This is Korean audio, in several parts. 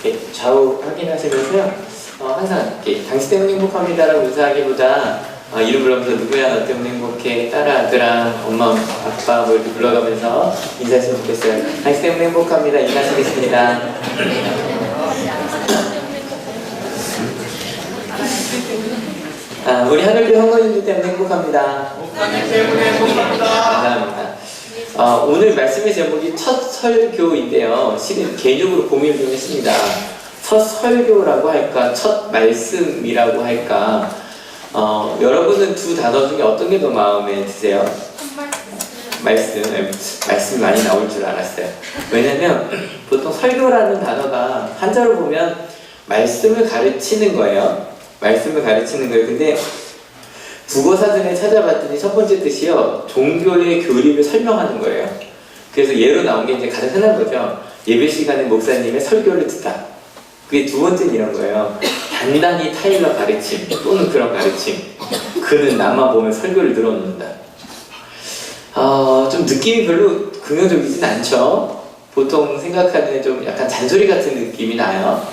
이렇게 좌우 확인하시면서요. 항상 이렇게 당신 때문에 행복합니다라고 인사하기보다 이름 불러면서 누구야 너 때문에 행복해 딸아 아들아 엄마 아빠 뭐 이렇게 불러가면서 인사했으면 좋겠어요. 당신 때문에 행복합니다. 인사하시겠습니다. 우리 하늘교 형님들 때문에 행복합니다. 목사님 때문에 행복합니다. 감사합니다. 오늘 말씀의 제목이 첫 설교인데요. 실은 개인적으로 고민을 좀 했습니다. 첫 설교라고 할까, 첫 말씀이라고 할까. 여러분은 두 단어 중에 어떤 게 더 마음에 드세요? 말씀이 많이 나올 줄 알았어요. 왜냐면 보통 설교라는 단어가 한자로 보면 말씀을 가르치는 거예요. 말씀을 가르치는 거예요. 근데 국어사전에 찾아봤더니 첫 번째 뜻이요, 종교의 교리를 설명하는 거예요. 그래서 예로 나온 게 이제 가장 흔한 거죠. 예배 시간에 목사님의 설교를 듣다. 그게 두 번째는 이런 거예요. 단단히 타일러 가르침 또는 그런 가르침. 그는 나만 보면 설교를 들어놓는다. 좀 느낌이 별로 긍정적이진 않죠. 보통 생각하는 좀 약간 잔소리 같은 느낌이 나요.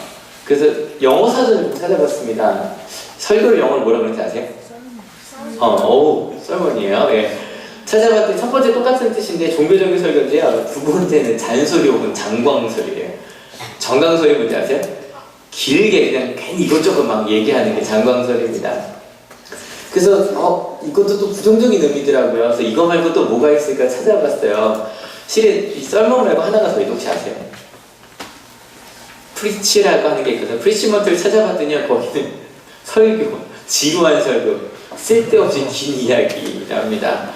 그래서 영어 사전을 좀 찾아봤습니다. 설교를 영어로 뭐라 그러는지 아세요? 설문이에요. 예. 찾아봤더니 첫 번째 똑같은 뜻인데 종교적인 설교인데요. 두 번째는 잔소리 혹은 장광설이에요. 장광설이 뭔지 아세요? 길게 그냥 괜히 이것저것 막 얘기하는 게 장광설입니다. 그래서 이것도 또 부정적인 의미더라고요. 그래서 이거 말고 또 뭐가 있을까 찾아봤어요. 실은 이 썰문 말고 하나가 더 있는데 혹시 아세요? 프리치라고 하는 게 있거든요. 프리치먼트를 찾아봤더니 거기는 설교, 지루한 설교, 쓸데없이 긴 이야기랍니다.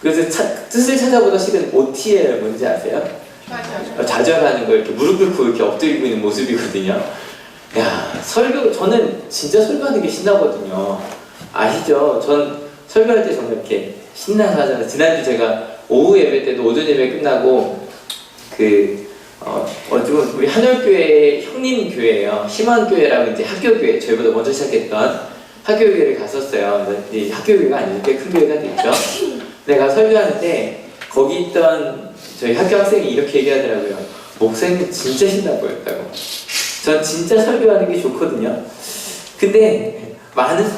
그래서 뜻을 찾아보다 실은 OTL 뭔지 아세요? 좌절하는 거, 이렇게 무릎 꿇고 이렇게 엎드리고 있는 모습이거든요. 야, 설교, 저는 진짜 설교하는 게 신나거든요. 아시죠? 전 설교할 때 정말 이렇게 신나서 하잖아요. 지난주 제가 오후 예배 때도 오전 예배 끝나고 어쩌면 우리 하늘교회 형님 교회예요. 희망교회라고 이제 학교교회, 저희보다 먼저 시작했던 학교교회를 갔었어요. 근데 학교교회가 아니고 꽤 큰 교회가 됐죠. 내가 설교하는데 거기 있던 저희 학교 학생이 이렇게 얘기하더라고요. 목사님 진짜 신나 보였다고. 전 진짜 설교하는 게 좋거든요. 근데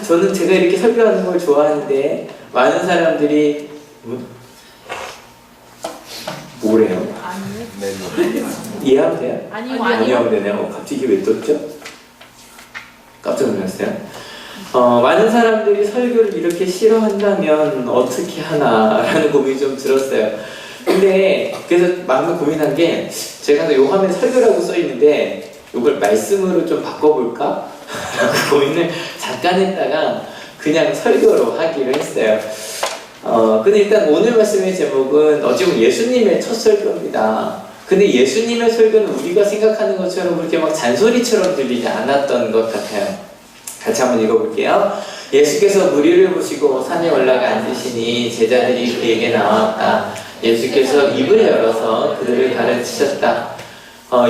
저는 제가 이렇게 설교하는 걸 좋아하는데 많은 사람들이 뭐래요? 이해하면 돼요? 아니요. 하면 되네요. 갑자기 왜 떴죠? 깜짝 놀랐어요. 많은 사람들이 설교를 이렇게 싫어한다면 어떻게 하나라는 고민이 좀 들었어요. 근데 그래서 마음을 고민한 게 제가 요 화면에 설교라고 써 있는데 이걸 말씀으로 좀 바꿔볼까? 라고 고민을 잠깐 했다가 그냥 설교로 하기로 했어요. 근데 일단 오늘 말씀의 제목은 어찌보면 예수님의 첫 설교입니다. 근데 예수님의 설교는 우리가 생각하는 것처럼 그렇게 막 잔소리처럼 들리지 않았던 것 같아요. 같이 한번 읽어볼게요. 예수께서 무리를 보시고 산에 올라가 앉으시니 제자들이 그에게 나왔다. 예수께서 입을 열어서 그들을 가르치셨다.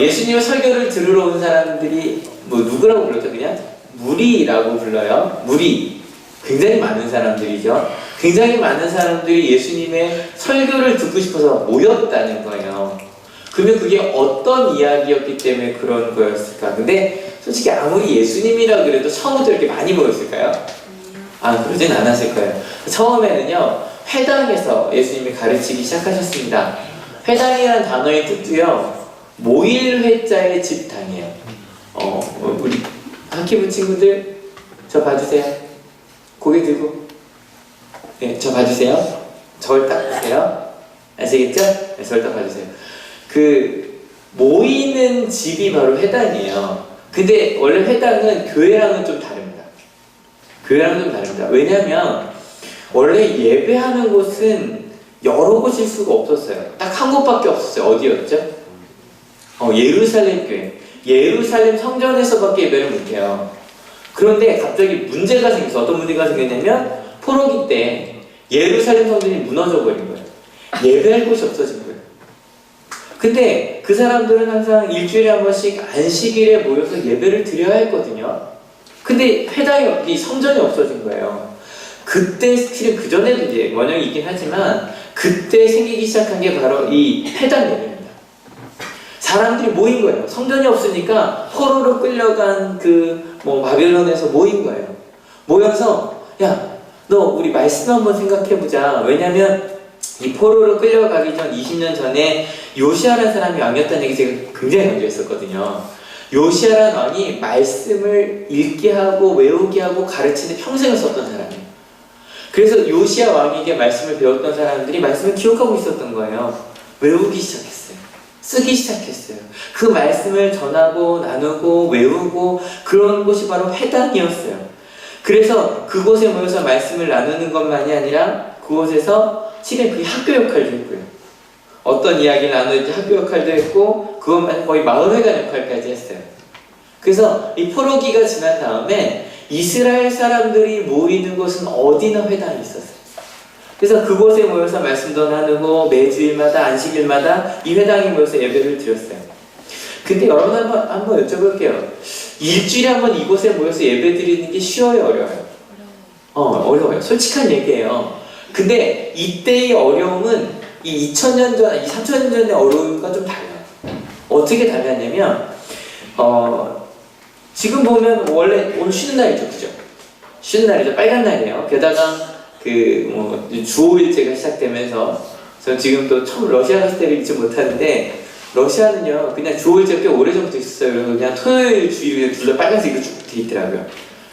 예수님의 설교를 들으러 온 사람들이 누구라고 불렀죠? 그냥 무리라고 불러요. 무리. 굉장히 많은 사람들이죠. 굉장히 많은 사람들이 예수님의 설교를 듣고 싶어서 모였다는 거예요. 그러면 그게 어떤 이야기였기 때문에 그런 거였을까? 근데 솔직히 아무리 예수님이라 그래도 처음부터 이렇게 많이 모였을까요? 그러진 않았을 거예요. 처음에는요, 회당에서 예수님이 가르치기 시작하셨습니다. 회당이라는 단어의 뜻도요, 모일 회자의 집단이에요. 우리 학기부 친구들, 저 봐주세요. 고개 들고. 네, 저 봐주세요. 저를 딱 보세요. 아시겠죠? 네, 저를 딱 봐주세요. 모이는 집이 바로 회당이에요. 근데 원래 회당은 교회랑은 좀 다릅니다. 교회랑은 좀 다릅니다. 왜냐면 원래 예배하는 곳은 여러 곳일 수가 없었어요. 딱 한 곳밖에 없었어요. 어디였죠? 예루살렘 교회. 예루살렘 성전에서밖에 예배를 못해요. 그런데 갑자기 문제가 생겨서 어떤 문제가 생겼냐면 포로기 때 예루살렘 성전이 무너져 버린 거예요. 예배할 곳이 없어진 거예요. 근데 그 사람들은 항상 일주일에 한 번씩 안식일에 모여서 예배를 드려야 했거든요. 근데 이 성전이 없어진 거예요. 그때 실은 그 전에도 이제 원형이 있긴 하지만 그때 생기기 시작한 게 바로 이 회당 예배입니다. 사람들이 모인 거예요. 성전이 없으니까 포로로 끌려간 바빌론에서 모인 거예요. 모여서 야, 너 우리 말씀 한번 생각해보자. 왜냐면 이 포로로 끌려가기 전 20년 전에 요시아라는 사람이 왕이었다는 얘기 제가 굉장히 강조했었거든요. 요시아라는 왕이 말씀을 읽게 하고 외우게 하고 가르치는 평생을 썼던 사람이에요. 그래서 요시아 왕에게 말씀을 배웠던 사람들이 말씀을 기억하고 있었던 거예요. 외우기 시작했어요. 쓰기 시작했어요. 그 말씀을 전하고 나누고 외우고 그런 곳이 바로 회당이었어요. 그래서 그곳에 모여서 말씀을 나누는 것만이 아니라 그곳에서 실은 그게 학교 역할도 했고요. 어떤 이야기를 나누는지 학교 역할도 했고 그것만 거의 마을회관 역할까지 했어요. 그래서 이 포로기가 지난 다음에 이스라엘 사람들이 모이는 곳은 어디나 회당이 있었어요. 그래서 그곳에 모여서 말씀도 나누고 매주일마다 안식일마다 이 회당에 모여서 예배를 드렸어요. 근데 여러분 한번 여쭤볼게요. 일주일에 한 번 이곳에 모여서 예배 드리는 게 쉬워요, 어려워요? 어려워요. 솔직한 얘기예요. 근데 이때의 어려움은 이 2000년 전, 이 3000년 전의 어려움과 좀 달라요. 어떻게 달랐냐면 지금 보면 원래 오늘 쉬는 날이죠, 그죠? 쉬는 날이죠. 빨간 날이에요. 게다가 주 5일제가 시작되면서 전 지금 또 처음 러시아 갔을 때를 잊지 못하는데 러시아는요 그냥 주 5일제가 꽤 오래전부터 있었어요. 그래서 그냥 토요일 주일에 둘 다 빨간색으로 쭉 돼 있더라고요.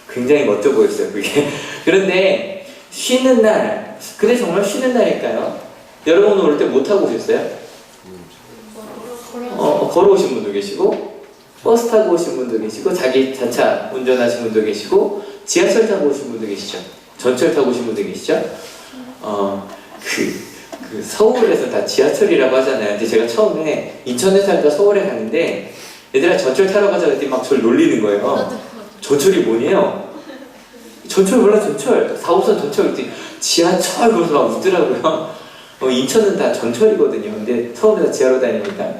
굉장히 멋져 보였어요, 그게. 그런데 쉬는 날, 근데 정말 쉬는 날일까요? 여러분 오늘 올 때 뭐 타고 오셨어요? 걸어오신 분도 계시고 버스 타고 오신 분도 계시고 자기 자차 운전하신 분도 계시고 지하철 타고 오신 분도 계시죠. 전철 타고 오신 분도 계시죠. 서울에서 다 지하철이라고 하잖아요. 근데 제가 처음에 인천에 살다 서울에 가는데 얘들아 전철 타러 가자 그랬더니 막 저를 놀리는 거예요. 전철이 뭐냐요? 전철 몰라, 전철. 4호선 전철 그랬더니 지하철 그러면서 막 웃더라고요. 인천은 다 전철이거든요. 근데 서울에서 지하로 다니니까.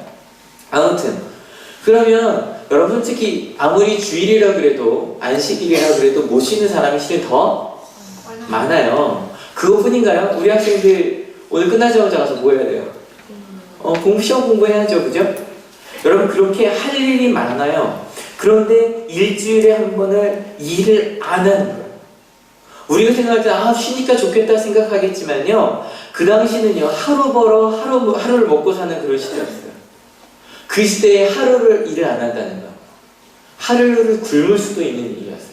아무튼 그러면 여러분 솔직히 아무리 주일이라 그래도 안식일이라 그래도 못 쉬는 사람이 실은 더 많아요. 그것뿐인가요? 우리 학생들 오늘 끝나자마자 가서 뭐 해야 돼요? 시험 공부해야죠, 그죠? 여러분 그렇게 할 일이 많아요. 그런데 일주일에 한 번을 일을 안 하는 거예요. 우리가 생각할 때 쉬니까 좋겠다 생각하겠지만요, 그 당시는요 하루 벌어 하루를 먹고 사는 그런 시대였어요. 그 시대에 하루를 일을 안 한다는 거, 하루를 굶을 수도 있는 일이었어요.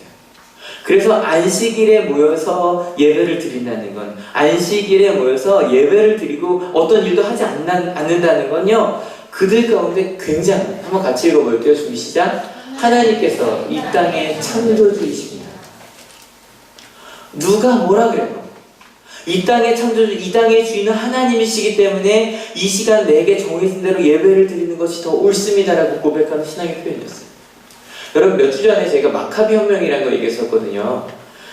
그래서 안식일에 모여서 예배를 드린다는 건, 안식일에 모여서 예배를 드리고 어떤 일도 하지 않는다는 건요, 그들 가운데 굉장히, 한번 같이 읽어볼게요. 준비 시작. 하나님께서 이 땅의 창조주이십니다. 누가 뭐라 그래요? 이 땅의 창조주, 이 땅의 주인은 하나님이시기 때문에 이 시간 내게 정해진 대로 예배를 드리는 것이 더 옳습니다라고 고백하는 신앙의 표현이었어요. 여러분 몇 주 전에 제가 마카비 혁명이라는 거 얘기했었거든요.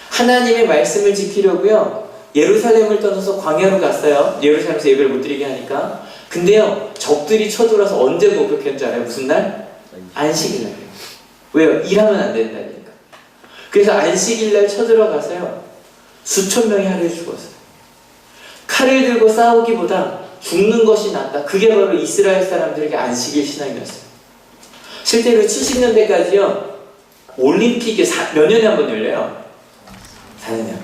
하나님의 말씀을 지키려고요 예루살렘을 떠나서 광야로 갔어요. 예루살렘에서 예배를 못 드리게 하니까. 근데요 적들이 쳐들어서 언제 공격했는 줄 알아요? 무슨 날? 안식일날. 왜요? 일하면 안 된다니까. 그래서 안식일날 쳐들어가서요 수천 명이 하루에 죽었어요. 칼을 들고 싸우기보다 죽는 것이 낫다. 그게 바로 이스라엘 사람들에게 안식일 신앙이었어요. 실제로 70년대까지요 올림픽이 몇 년에 한 번 열려요? 4년에 한 번.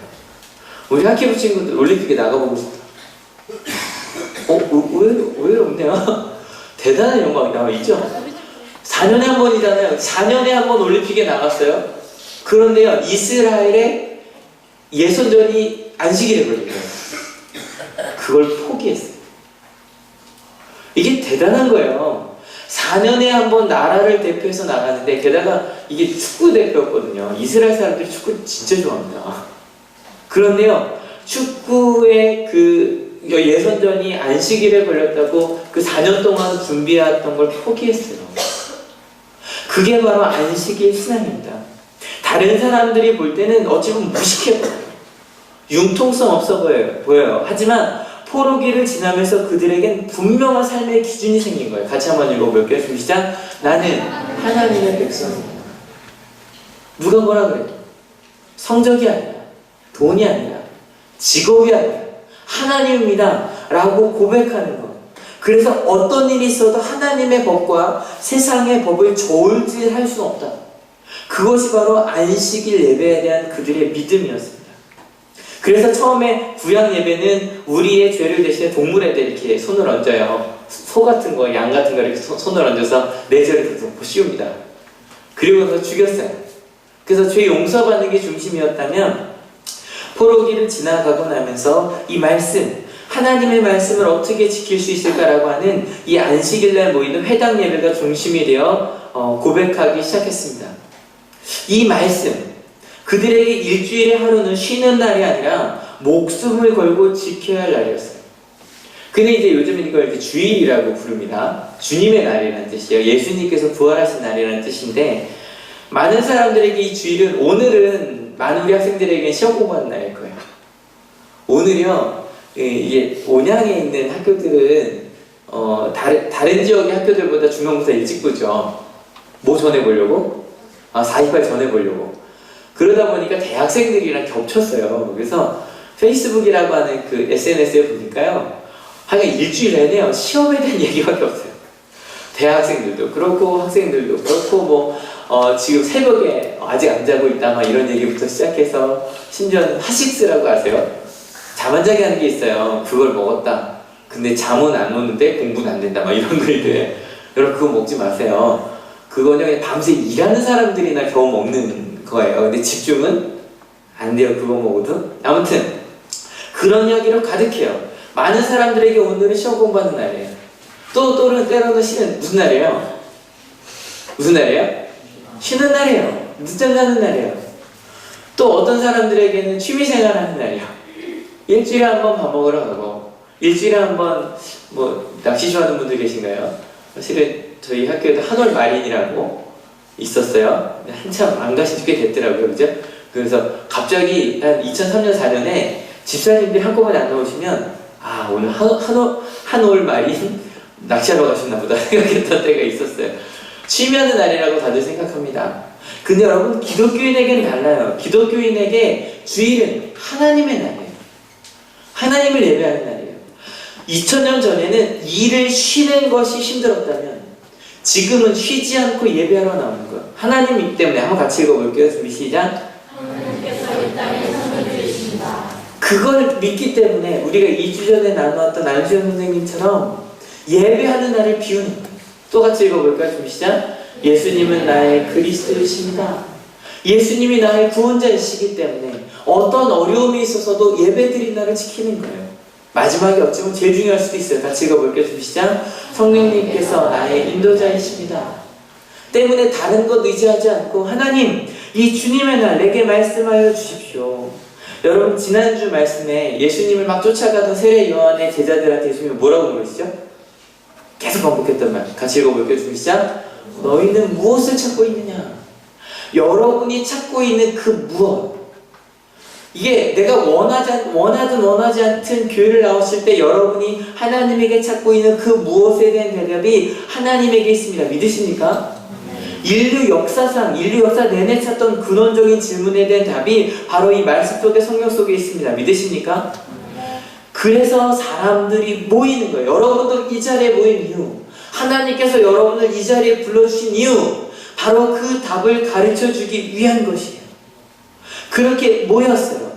우리 학교 친구들 올림픽에 나가보고 싶다. 왜 없네요? 대단한 영광이 나와있죠? 4년에 한 번이잖아요. 4년에 한 번 올림픽에 나갔어요. 그런데요 이스라엘의 예선전이 안식일에 걸린 거예요. 그걸 포기했어요. 이게 대단한 거예요. 4년에 한 번 나라를 대표해서 나가는데, 게다가 이게 축구 대표였거든요. 이스라엘 사람들이 축구 진짜 좋아합니다. 그런데요 축구의 그 예선전이 안식일에 걸렸다고 그 4년 동안 준비해왔던 걸 포기했어요. 그게 바로 안식일 신앙입니다. 다른 사람들이 볼 때는 어찌 보면 무식해 보여요. 융통성 없어 보여요. 하지만 포로기를 지나면서 그들에겐 분명한 삶의 기준이 생긴 거예요. 같이 한번 읽어볼게요. 준비 시작. 나는 하나님의 백성입니다. 누가 뭐라 그래요? 성적이 아니라, 돈이 아니라, 직업이 아니라 하나님입니다 라고 고백하는 것. 그래서 어떤 일이 있어도 하나님의 법과 세상의 법을 저울질할 수는 없다. 그것이 바로 안식일 예배에 대한 그들의 믿음이었습니다. 그래서 처음에 구약 예배는 우리의 죄를 대신해 동물에게 이렇게 손을 얹어요. 소 같은 거, 양 같은 거 이렇게 손을 얹어서 내 죄를 덮고 씌웁니다. 그리고서 죽였어요. 그래서 죄 용서받는 게 중심이었다면 포로기를 지나가고 나면서 이 말씀, 하나님의 말씀을 어떻게 지킬 수 있을까라고 하는 이 안식일날 모이는 회당 예배가 중심이 되어 고백하기 시작했습니다. 이 말씀, 그들에게 일주일의 하루는 쉬는 날이 아니라 목숨을 걸고 지켜야 할 날이었어요. 근데 이제 요즘은 이걸 이렇게 주일이라고 부릅니다. 주님의 날이라는 뜻이에요. 예수님께서 부활하신 날이라는 뜻인데, 많은 사람들에게 이 주일은, 오늘은 많은 우리 학생들에게 시험 공부하는 날일 거예요. 오늘이요, 이게 온양에 있는 학교들은 다른 지역의 학교들보다 중간고사 일찍 보죠. 뭐 전해보려고? 428 전해보려고. 그러다 보니까 대학생들이랑 겹쳤어요. 그래서 페이스북이라고 하는 그 SNS에 보니까요, 하여간 일주일 내내요, 시험에 대한 얘기밖에 없어요. 대학생들도 그렇고 학생들도 그렇고 지금 새벽에 아직 안 자고 있다 막 이런 얘기부터 시작해서, 심지어는 하식스라고 아세요? 잠 안 자게 하는 게 있어요. 그걸 먹었다. 근데 잠은 안 오는데 공부는 안 된다 막 이런 글들. 여러분 그거 먹지 마세요. 그거는 그냥 밤새 일하는 사람들이나 겨우 먹는 거예요. 근데 집중은 안 돼요. 그거 먹어도. 아무튼 그런 이야기로 가득해요. 많은 사람들에게 오늘은 시험 공부하는 날이에요. 때로는 쉬는, 무슨 날이에요? 무슨 날이에요? 쉬는 날이에요. 늦잠 자는 날이에요. 또 어떤 사람들에게는 취미생활 하는 날이에요. 일주일에 한 번 밥 먹으러 가고, 일주일에 한 번 낚시 좋아하는 분들 계신가요? 사실은 저희 학교에도 한올 마린이라고 있었어요. 한참 안 가신 지 꽤 됐더라고요. 그죠? 그래서 갑자기 한 2003년 4년에 집사님들이 한꺼번에 안 나오시면, 오늘 한올 마린 낚시하러 가셨나 보다 생각했던 때가 있었어요. 취미하는 날이라고 다들 생각합니다. 근데 여러분, 기독교인에게는 달라요. 기독교인에게 주일은 하나님의 날이에요. 하나님을 예배하는 날이에요. 2000년 전에는 일을 쉬는 것이 힘들었다면 지금은 쉬지 않고 예배하러 나오는 거예요. 하나님이기 때문에. 한번 같이 읽어볼게요. 준비 시작. 하나님께서 이 땅에 선을 주십니다. 그걸 믿기 때문에 우리가 2주 전에 나누었던 안수현 선생님처럼 예배하는 날을 비우는 거예요. 또 같이 읽어볼까요? 준비 시작. 예수님은 나의 그리스도이십니다. 예수님이 나의 구원자이시기 때문에 어떤 어려움이 있어서도 예배드린 날을 지키는 거예요. 마지막이 어쩌면 제일 중요할 수도 있어요. 같이 읽어볼게요. 준비 시작. 성령님께서 나의 인도자이십니다. 때문에 다른 것 의지하지 않고, 하나님, 이 주님의 날 내게 말씀하여 주십시오. 여러분, 지난주 말씀에 예수님을 막 쫓아가던 세례 요한의 제자들한테 예수님이 뭐라고 물으시죠? 계속 반복했던 말. 같이 읽어볼게요. 준비 시작. 너희는 무엇을 찾고 있느냐? 여러분이 찾고 있는 그 무엇, 이게 내가 원하든 원하지 않든 교회를 나오실 때 여러분이 하나님에게 찾고 있는 그 무엇에 대한 대답이 하나님에게 있습니다. 믿으십니까? 인류 역사 내내 찾던 근원적인 질문에 대한 답이 바로 이 말씀 속에, 성경 속에 있습니다. 믿으십니까? 그래서 사람들이 모이는 거예요. 여러분도 이 자리에 모인 이유, 하나님께서 여러분을 이 자리에 불러주신 이유, 바로 그 답을 가르쳐주기 위한 것이에요. 그렇게 모였어요.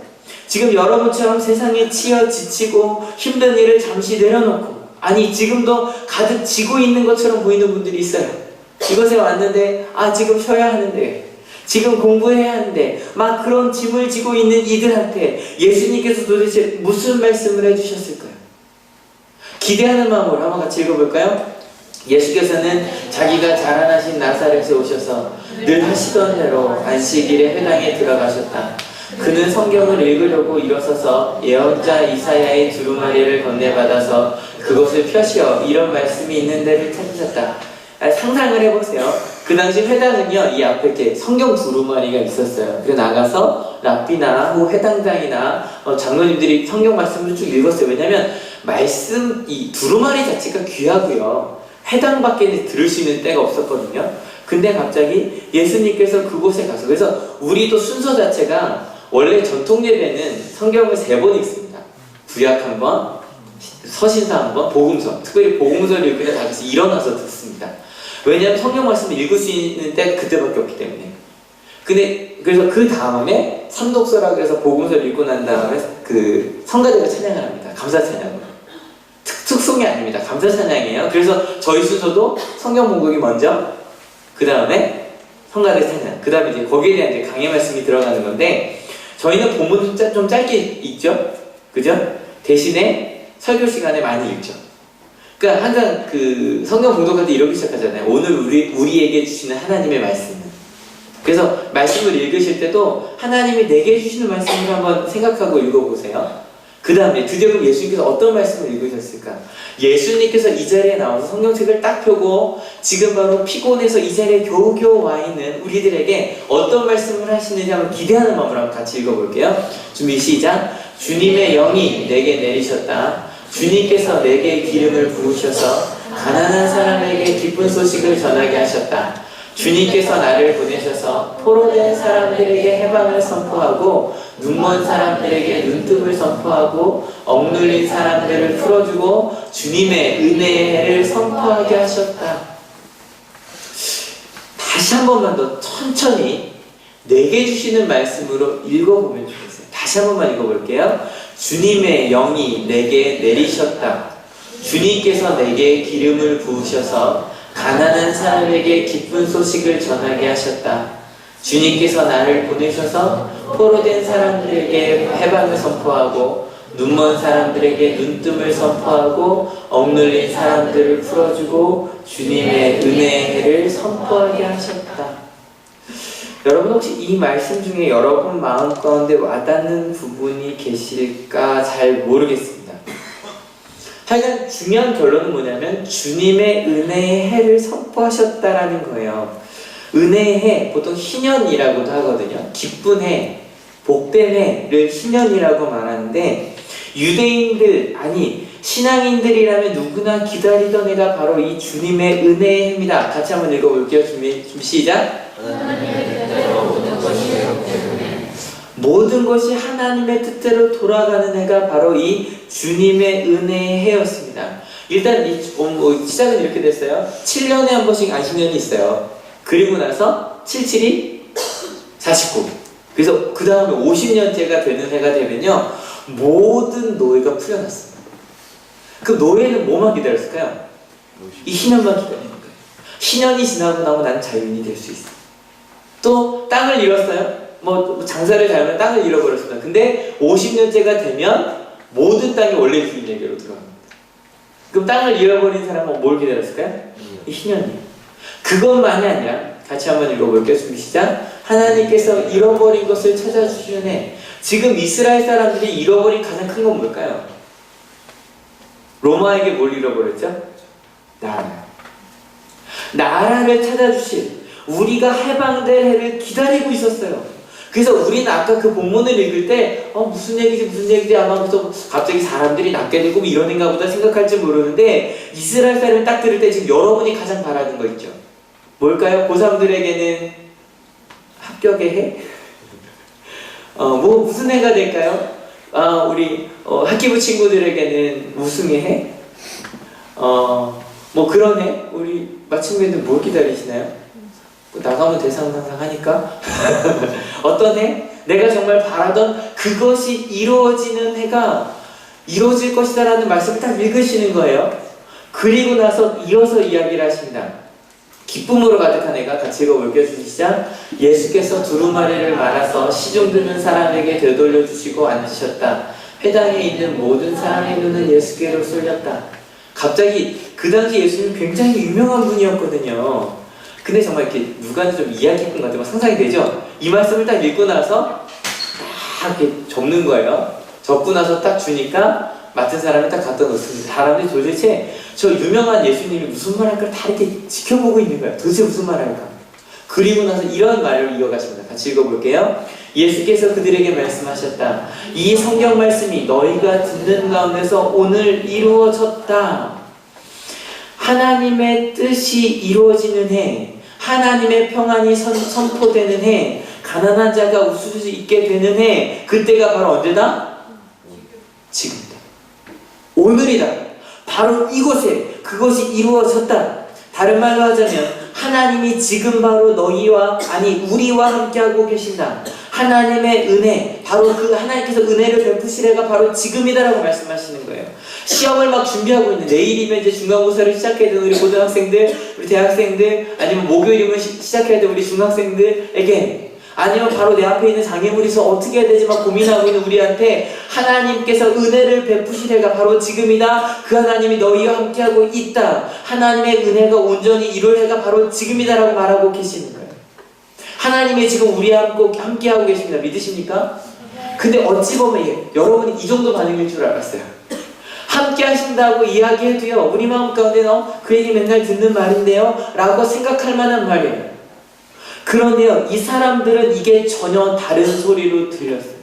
지금 여러분처럼 세상에 치여 지치고 힘든 일을 잠시 내려놓고, 지금도 가득 지고 있는 것처럼 보이는 분들이 있어요. 이곳에 왔는데 지금 쉬어야 하는데, 지금 공부해야 하는데, 막 그런 짐을 지고 있는 이들한테 예수님께서 도대체 무슨 말씀을 해주셨을까요? 기대하는 마음으로 한번 같이 읽어볼까요? 예수께서는 자기가 자라나신 나사렛에 오셔서 늘 하시던 대로 안식일에 회당에 들어가셨다. 그는 성경을 읽으려고 일어서서 예언자 이사야의 두루마리를 건네받아서 그것을 펴시어 이런 말씀이 있는 데를 찾으셨다. 상상을 해보세요. 그 당시 회당은요, 이 앞에 이렇게 성경 두루마리가 있었어요. 그래서 나가서 랍비나 회당장이나 장로님들이 성경 말씀을 쭉 읽었어요. 왜냐면 이 두루마리 자체가 귀하고요, 회당 밖에 들을 수 있는 때가 없었거든요. 근데 갑자기 예수님께서 그곳에 가서, 그래서 우리도 순서 자체가 원래 전통 예배는 성경을 3번 읽습니다. 구약 1번, 서신서 한번, 복음서, 특별히 복음서를 읽을 때 다 같이 일어나서 듣습니다. 왜냐하면 성경 말씀을 읽을 수 있는 때가 그때밖에 없기 때문에. 그래서 그 다음에 선독서라고 해서 복음서를 읽고 난 다음에 그 성가대가 찬양을 합니다. 감사 찬양을. 특송이 아닙니다. 감사 찬양이에요. 그래서 저희 순서도 성경 봉독이 먼저, 그 다음에 성가대 찬양, 그 다음에 이제 거기에 대한 이제 강의 말씀이 들어가는 건데, 저희는 본문도 좀 짧게 읽죠? 그죠? 대신에 설교 시간에 많이 읽죠. 그러니까 항상 그 성경 봉독할 때 이렇게 시작하잖아요. 오늘 우리에게 주시는 하나님의 말씀은. 그래서 말씀을 읽으실 때도 하나님이 내게 주시는 말씀을 한번 생각하고 읽어보세요. 그 다음에 드디어 그럼 예수님께서 어떤 말씀을 읽으셨을까? 예수님께서 이 자리에 나와서 성경책을 딱 펴고 지금 바로 피곤해서 이 자리에 겨우겨우 와 있는 우리들에게 어떤 말씀을 하시는지 한번 기대하는 마음으로 한번 같이 읽어볼게요. 준비 시작. 주님의 영이 내게 내리셨다. 주님께서 내게 기름을 부으셔서 가난한 사람에게 기쁜 소식을 전하게 하셨다. 주님께서 나를 보내셔서 포로된 사람들에게 해방을 선포하고 눈먼 사람들에게 눈뜨을 선포하고 억눌린 사람들을 풀어주고 주님의 은혜의 해를 선포하게 하셨다. 다시 한 번만 더 천천히 내게 주시는 말씀으로 읽어보면 좋겠어요. 다시 한 번만 읽어볼게요. 주님의 영이 내게 내리셨다. 주님께서 내게 기름을 부으셔서 가난한 사람에게 기쁜 소식을 전하게 하셨다. 주님께서 나를 보내셔서 포로된 사람들에게 해방을 선포하고 눈먼 사람들에게 눈뜸을 선포하고 억눌린 사람들을 풀어주고 주님의 은혜의 해를 선포하게 하셨다. 여러분 혹시 이 말씀 중에 여러분 마음 가운데 와닿는 부분이 계실까 잘 모르겠습니다. 하여간 중요한 결론은 뭐냐면 주님의 은혜의 해를 선포하셨다라는 거예요. 은혜의 해, 보통 희년이라고도 하거든요. 기쁜 해, 복된 해를 희년이라고 말하는데 유대인들, 아니 신앙인들이라면 누구나 기다리던 해가 바로 이 주님의 은혜의 해입니다. 같이 한번 읽어볼게요. 준비 시작. 모든 것이 하나님의 뜻대로 돌아가는 해가 바로 이 주님의 은혜의 해였습니다. 일단 시작은 이렇게 됐어요. 7년에 한 번씩 안식년이 있어요. 그리고 나서 77이 49. 그래서 그 다음에 50년째가 되는 해가 되면요 모든 노예가 풀려났습니다. 그 노예는 뭐만 기다렸을까요? 이 희년만 기다리는 거예요. 희년이 지나고 나면 나는 자유인이 될 수 있어. 또 땅을 잃었어요. 장사를 잘하면 땅을 잃어버렸습니다. 근데 50년째가 되면 모든 땅이 원래 주인에게로 들어갑니다. 그럼 땅을 잃어버린 사람은 뭘 기다렸을까요? 이 희년이에요. 그것만이 아니라 같이 한번 읽어볼게요. 준비 시작. 하나님께서 잃어버린 것을 찾아주시는 해. 지금 이스라엘 사람들이 잃어버린 가장 큰 건 뭘까요? 로마에게 뭘 잃어버렸죠? 나라를 찾아주실, 우리가 해방될 해를 기다리고 있었어요. 그래서 우리는 아까 그 본문을 읽을 때 무슨 얘기지 아마 그래서 갑자기 사람들이 낫게 되고 이런 애인가 보다 생각할지 모르는데 이스라엘 사람이 딱 들을 때 지금 여러분이 가장 바라는 거 있죠. 뭘까요? 고3들에게는 합격의 해? 무슨 해가 될까요? 우리 학기부 친구들에게는 우승의 해? 그런 해? 우리 마침내는 뭘 기다리시나요? 나가면 대상 상상하니까 어떤 해? 내가 정말 바라던 그것이 이루어지는 해가 이루어질 것이다 라는 말씀을 딱 읽으시는 거예요. 그리고 나서 이어서 이야기를 하십니다. 기쁨으로 가득한 해가 같이 읽어볼게요. 시작. 예수께서 두루마리를 말아서 시중 듣는 사람에게 되돌려 주시고 앉으셨다. 회당에 있는 모든 사람의 눈은 예수께로 쏠렸다. 갑자기 그 당시 예수님은 굉장히 유명한 분이었거든요. 근데 정말 이렇게 누구한테 좀 이야기꾼 같은 거 상상이 되죠? 이 말씀을 딱 읽고 나서 딱 이렇게 접는 거예요. 접고 나서 딱 주니까 맡은 사람이 딱 갖다 놓습니다. 사람들이 도대체 저 유명한 예수님이 무슨 말 할까 다 이렇게 지켜보고 있는 거예요. 도대체 무슨 말 할까? 그리고 나서 이런 말을 이어가십니다. 같이 읽어볼게요. 예수께서 그들에게 말씀하셨다. 이 성경 말씀이 너희가 듣는 가운데서 오늘 이루어졌다. 하나님의 뜻이 이루어지는 해, 하나님의 평안이 선포되는 해, 가난한 자가 웃을 수 있게 되는 해, 그때가 바로 언제다? 지금이다. 오늘이다. 바로 이곳에 그것이 이루어졌다. 다른 말로 하자면 하나님이 지금 바로 너희와 우리와 함께하고 계신다. 하나님의 은혜, 바로 그 하나님께서 은혜를 베푸시래가 바로 지금이다라고 말씀하시는 거예요. 시험을 막 준비하고 있는, 내일이면 이제 중간고사를 시작해야 되는 우리 고등학생들, 우리 대학생들, 아니면 목요일이면 시작해야 되는 우리 중학생들에게, 아니면 바로 내 앞에 있는 장애물이서 어떻게 해야 되지 막 고민하고 있는 우리한테 하나님께서 은혜를 베푸시래가 바로 지금이다. 그 하나님이 너희와 함께하고 있다. 하나님의 은혜가 온전히 이룰 해가 바로 지금이다라고 말하고 계시는 거예요. 하나님이 지금 우리와 함께하고 계십니다. 믿으십니까? 근데 어찌 보면 여러분이 이 정도 반응일 줄 알았어요. 함께 하신다고 이야기해도요, 우리 마음 가운데 그 얘기 맨날 듣는 말인데요 라고 생각할 만한 말이에요. 그런데요, 이 사람들은 이게 전혀 다른 소리로 들렸어요.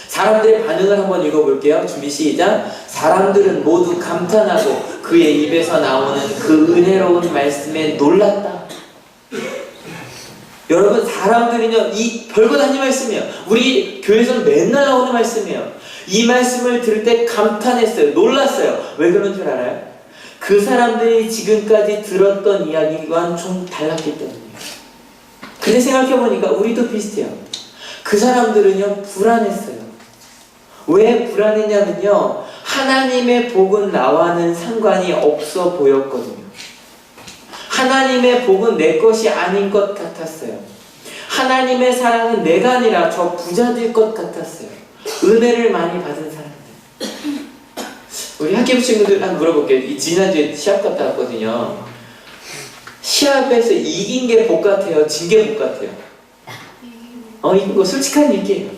사람들의 반응을 한번 읽어볼게요. 준비 시작. 사람들은 모두 감탄하고 그의 입에서 나오는 그 은혜로운 말씀에 놀랐다. 여러분, 사람들은요, 이 별것 아닌 말씀이에요. 우리 교회에서는 맨날 나오는 말씀이에요. 이 말씀을 들을 때 감탄했어요. 놀랐어요. 왜 그런 줄 알아요? 그 사람들이 지금까지 들었던 이야기와는 좀 달랐기 때문이에요. 근데 생각해보니까 우리도 비슷해요. 그 사람들은요, 불안했어요. 왜 불안했냐면요, 하나님의 복은 나와는 상관이 없어 보였거든요. 하나님의 복은 내 것이 아닌 것 같았어요. 하나님의 사랑은 내가 아니라 저 부자들 것 같았어요. 은혜를 많이 받은 사람들. 우리 학교 친구들 한번 물어볼게요. 지난주에 시합 갔다 왔거든요. 시합에서 이긴 게 복 같아요? 진 게 복 같아요? 이거 솔직한 얘기예요.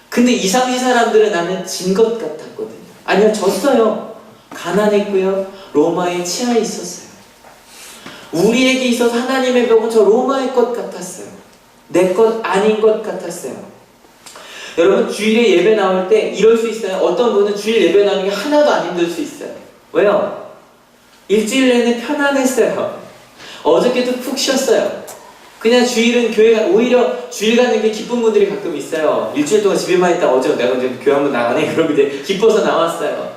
근데 이 당시 사람들은 나는 진 것 같았거든요. 아니요, 졌어요. 가난했고요. 로마에 치하에 있었어요. 우리에게 있어서 하나님의 벽은 저 로마의 것 같았어요. 내 것 아닌 것 같았어요. 여러분, 주일에 예배 나올 때 이럴 수 있어요. 어떤 분은 주일 예배 나오는 게 하나도 안 힘들 수 있어요. 왜요? 일주일 내내 편안했어요. 어저께도 푹 쉬었어요. 그냥 주일은 오히려 주일 가는 게 기쁜 분들이 가끔 있어요. 일주일 동안 집에만 있다 어제 내가 이제 교회 한번 나가네 그러고 이제 기뻐서 나왔어요.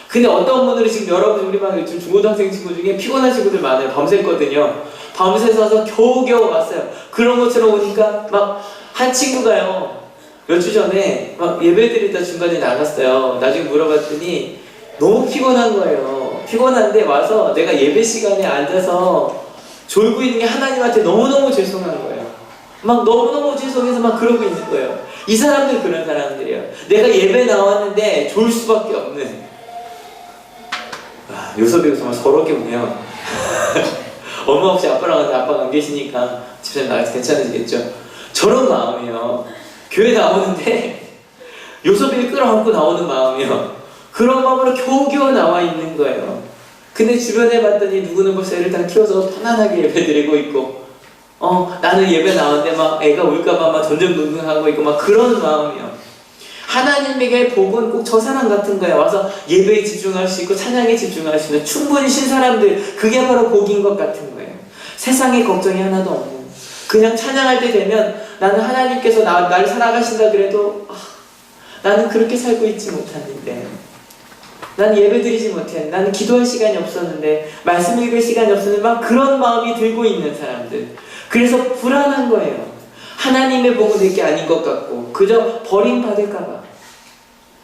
근데 어떤 분들이 지금 여러분 우리 반 중고등학생 친구 중에 피곤한 친구들 많아요. 밤샜거든요. 밤새서 와서 겨우겨우 왔어요. 그런 것처럼 오니까 막 한 친구가요, 몇 주 전에 막 예배 드리다 중간에 나갔어요. 나중에 물어봤더니 너무 피곤한 거예요. 피곤한데 와서 내가 예배 시간에 앉아서 졸고 있는 게 하나님한테 너무너무 죄송한 거예요. 막 너무너무 죄송해서 막 그러고 있는 거예요. 이 사람들 그런 사람들이에요. 내가 예배 나왔는데 졸 수밖에 없는. 요섭이가 정말 서럽게 보네요. 엄마 없이 아빠랑 왔는데 아빠가 안 계시니까 집사님 나가서 괜찮으시겠죠? 저런 마음이에요. 교회 나오는데 요섭이를 끌어안고 나오는 마음이에요. 그런 마음으로 겨우겨우 나와 있는 거예요. 근데 주변에 봤더니 누구는 벌써 애를 다 키워서 편안하게 예배 드리고 있고, 나는 예배 나왔는데 막 애가 울까봐 막 전전긍긍하고 있고 막 그런 마음이요. 하나님에게 복은 꼭 저 사람 같은 거예요. 와서 예배에 집중할 수 있고 찬양에 집중할 수 있는 충분히 신 사람들, 그게 바로 복인 것 같은 거예요. 세상에 걱정이 하나도 없는. 그냥 찬양할 때 되면 나는 하나님께서 나를 살아가신다 그래도 나는 그렇게 살고 있지 못하는데, 나는 예배 드리지 못했는데, 나는 기도할 시간이 없었는데, 말씀 읽을 시간이 없었는데 막 그런 마음이 들고 있는 사람들. 그래서 불안한 거예요. 하나님의 복은 내게 아닌 것 같고 그저 버림받을까봐.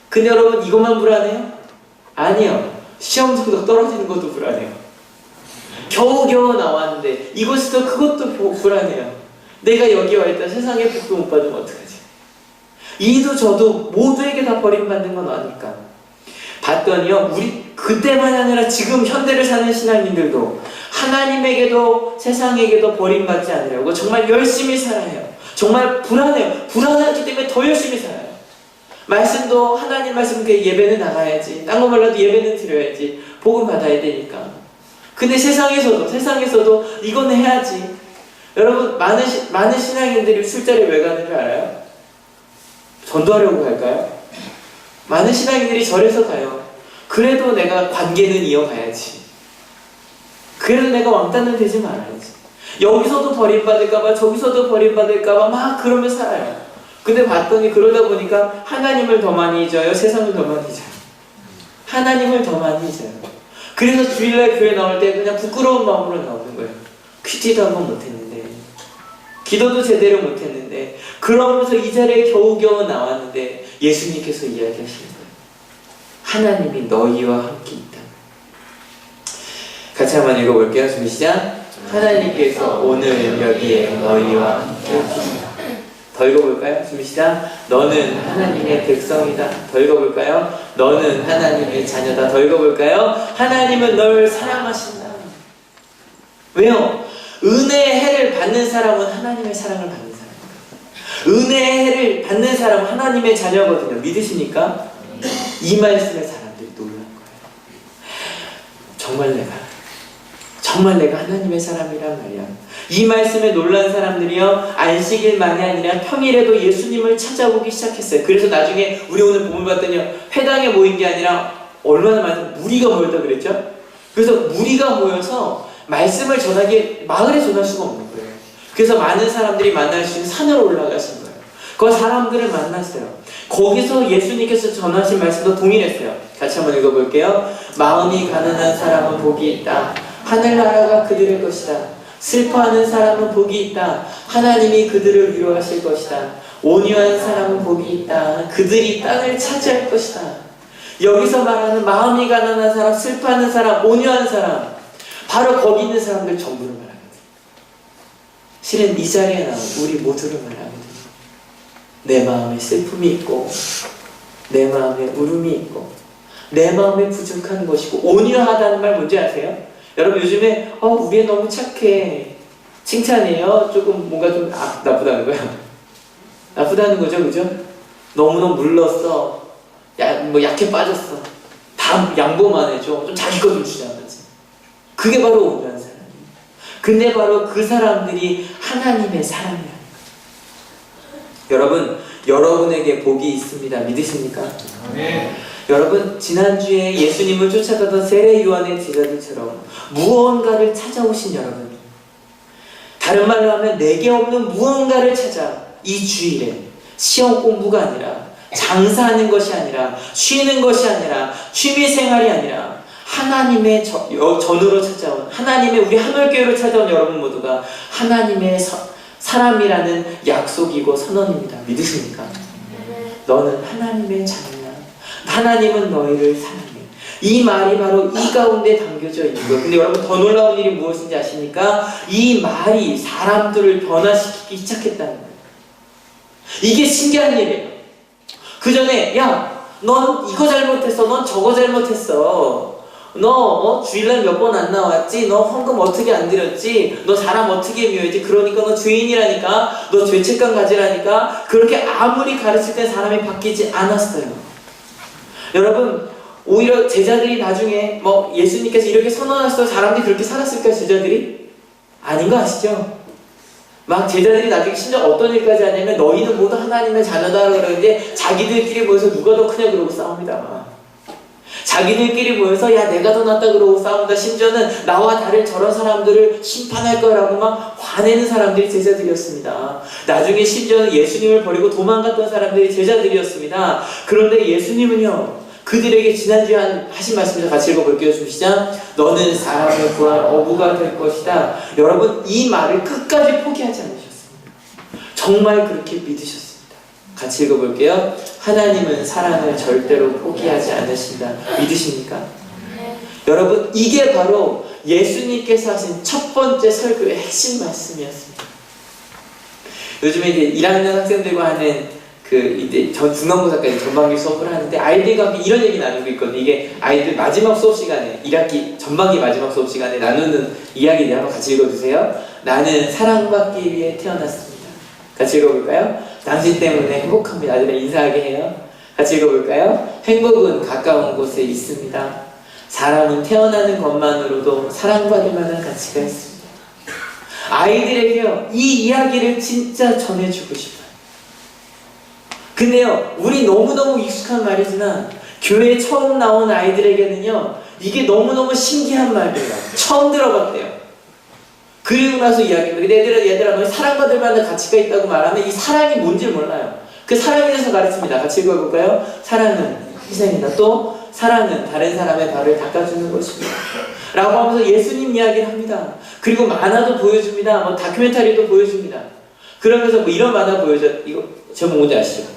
근데 여러분, 이것만 불안해요? 아니요. 시험 정도 떨어지는 것도 불안해요. 겨우겨우 나왔는데 이것도 그것도 불안해요. 내가 여기 와 있다 세상의 복도 못 받으면 어떡하지? 이도 저도 모두에게 다 버림받는 건 아니까. 봤더니요, 우리 그때만 아니라 지금 현대를 사는 신앙인들도 하나님에게도 세상에게도 버림받지 않으려고 정말 열심히 살아요. 정말 불안해요. 불안하기 때문에 더 열심히 살아요. 말씀도 하나님 말씀 예배는 나가야지, 딴 거 몰라도 예배는 드려야지, 복음 받아야 되니까. 근데 세상에서도 이거는 해야지. 여러분, 많은 신앙인들이 술자리에 왜 가는 줄 알아요? 전도하려고 갈까요? 많은 신앙인들이 절에서 가요. 그래도 내가 관계는 이어가야지. 그래도 내가 왕따는 되지 말아야지. 여기서도 버림받을까봐 저기서도 버림받을까봐 막 그러며 살아요. 근데 봤더니 그러다 보니까 하나님을 더 많이 잊어요? 세상을 더 많이 잊어요? 하나님을 더 많이 잊어요. 그래서 주일날 교회 나올 때 그냥 부끄러운 마음으로 나오는 거예요. 퀴즈도 한번 못했는데, 기도도 제대로 못했는데, 그러면서 이 자리에 겨우겨우 나왔는데 예수님께서 이야기하시는 거예요. 하나님이 너희와 함께 있다. 같이 한번 읽어볼게요. 준비 시작. 하나님께서 오늘 여기에 너희와 함께 계시다. 더 읽어볼까요? 준비 시작. 너는 하나님의 백성이다. 더 읽어볼까요? 너는 하나님의 자녀다. 더 읽어볼까요? 하나님은 널 사랑하신다. 왜요? 은혜의 해를 받는 사람은 하나님의 사랑을 받는 사람입니다. 은혜의 해를 받는 사람은 하나님의 자녀거든요. 믿으시니까? 이 말씀에 사람들이 놀란 거예요. 정말 내가 하나님의 사람이란 말이야. 이 말씀에 놀란 사람들이요, 안식일만이 아니라 평일에도 예수님을 찾아보기 시작했어요. 그래서 나중에 우리 오늘 본문 봤더니 회당에 모인 게 아니라 얼마나 많은 무리가 모였다 그랬죠? 그래서 무리가 모여서 말씀을 전하기에 마을에 전할 수가 없는 거예요. 그래서 많은 사람들이 만날 수 있는 산으로 올라가신 거예요. 그 사람들을 만났어요. 거기서 예수님께서 전하신 말씀도 동일했어요. 같이 한번 읽어볼게요. 마음이 가난한 사람은 복이 있다. 하늘나라가 그들의 것이다. 슬퍼하는 사람은 복이 있다. 하나님이 그들을 위로하실 것이다. 온유한 사람은 복이 있다. 그들이 땅을 차지할 것이다. 여기서 말하는 마음이 가난한 사람, 슬퍼하는 사람, 온유한 사람, 바로 거기 있는 사람들 전부를 말하거든요. 실은 이 자리에 나온 우리 모두를 말하거든요. 내 마음에 슬픔이 있고, 내 마음에 울음이 있고, 내 마음에 부족한 것이고, 온유하다는 말 뭔지 아세요? 여러분 요즘에 우리 애 너무 착해, 칭찬이에요? 조금 뭔가 좀 나쁘다는 거야. 나쁘다는 거죠, 그죠? 너무너무 물렀어, 약해 빠졌어, 다 양보만 해줘, 좀 자기 거 좀 주자면서. 그게 바로 온유한 사람이에요. 근데 바로 그 사람들이 하나님의 사람이라는 거예요. 여러분, 여러분에게 복이 있습니다. 믿으십니까? 아멘. 여러분, 지난주에 예수님을 쫓아가던 세례 요한의 제자들처럼 무언가를 찾아오신 여러분, 다른 말로 하면 내게 없는 무언가를 찾아 이 주일에 시험 공부가 아니라, 장사하는 것이 아니라, 쉬는 것이 아니라, 취미생활이 아니라 하나님의 전으로 찾아온, 하나님의 우리 하늘교회로 찾아온 여러분 모두가 하나님의 사람이라는 약속이고 선언입니다. 믿으십니까? 너는 하나님의 자녀야. 하나님은 너희를 사랑해. 이 말이 바로 이 가운데 담겨져 있는 거예요. 근데 여러분, 더 놀라운 일이 무엇인지 아십니까? 이 말이 사람들을 변화시키기 시작했다는 거예요. 이게 신기한 일이에요. 그 전에 넌 이거 잘못했어, 넌 저거 잘못했어, 너 주일날 몇 번 안 나왔지, 너 헌금 어떻게 안 드렸지, 너 사람 어떻게 미워했지, 그러니까 너 죄인이라니까, 너 죄책감 가지라니까, 그렇게 아무리 가르칠 때 사람이 바뀌지 않았어요. 여러분, 오히려 제자들이 나중에 예수님께서 이렇게 선언했어, 사람들이 그렇게 살았을까요? 제자들이? 아닌 거 아시죠? 막 제자들이 나중에 심지어 어떤 일까지 하냐면 너희는 모두 하나님의 자녀다 그러는데 자기들끼리 모여서 누가 더 크냐 그러고 싸웁니다. 막. 자기들끼리 모여서 야 내가 더 낫다 그러고 싸웁니다. 심지어는 나와 다른 저런 사람들을 심판할 거라고 막 화내는 사람들이 제자들이었습니다. 나중에 심지어는 예수님을 버리고 도망갔던 사람들이 제자들이었습니다. 그런데 예수님은요, 그들에게 지난주에 하신 말씀을 같이 읽어볼게요. 시작. 너는 사람을 구할 어부가 될 것이다. 여러분, 이 말을 끝까지 포기하지 않으셨습니다. 정말 그렇게 믿으셨습니다. 같이 읽어볼게요. 하나님은 사랑을 절대로 포기하지 않으신다. 믿으십니까? 네. 여러분, 이게 바로 예수님께서 하신 첫 번째 설교의 핵심 말씀이었습니다. 요즘에 이제 1학년 학생들과 하는 이제 중간고사까지 전반기 수업을 하는데 아이들과 이런 얘기 나누고 있거든요. 이게 아이들 마지막 수업 시간에, 1학기 전반기 마지막 수업 시간에 나누는 이야기를 한번 같이 읽어주세요. 나는 사랑받기 위해 태어났습니다. 같이 읽어볼까요? 당신 때문에 행복합니다. 아들을 인사하게 해요. 같이 읽어볼까요? 행복은 가까운 곳에 있습니다. 사람은 태어나는 것만으로도 사랑받을 만한 가치가 있습니다. 아이들에게요, 이 이야기를 진짜 전해주고 싶어요. 근데요, 우리 너무너무 익숙한 말이지만 교회에 처음 나온 아이들에게는요, 이게 너무너무 신기한 말이에요. 처음 들어봤대요. 그리고 나서 이야기합니다. 얘들아 너희 사랑받을 만한 가치가 있다고 말하면 이 사랑이 뭔지 몰라요. 그 사랑에 대해서 가르칩니다. 같이 읽어볼까요? 사랑은 희생이다. 또 사랑은 다른 사람의 발을 닦아주는 것입니다. 라고 하면서 예수님 이야기를 합니다. 그리고 만화도 보여줍니다. 뭐 다큐멘터리도 보여줍니다. 그러면서 뭐 이런 만화 보여줘. 이거 제목 뭔지 아시죠?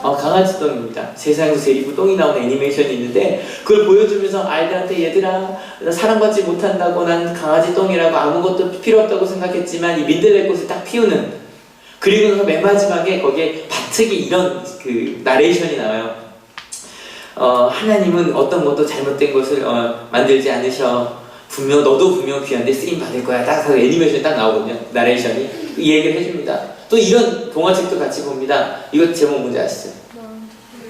강아지 똥입니다. 세상에서 제일 이쁜 똥이 나오는 애니메이션이 있는데 그걸 보여주면서 아이들한테 얘들아 사랑받지 못한다고 난 강아지 똥이라고 아무것도 필요 없다고 생각했지만 이 민들레꽃을 딱 피우는, 그리고 나서 맨 마지막에 거기에 바특이 이런 그 나레이션이 나와요. 하나님은 어떤 것도 잘못된 것을 만들지 않으셔. 너도 분명 귀한데 쓰임 받을 거야. 딱 그 애니메이션이 딱 나오거든요. 나레이션이 이 얘기를 해줍니다. 또 이런 동화책도 같이 봅니다. 이거 제목 뭔지 아시죠?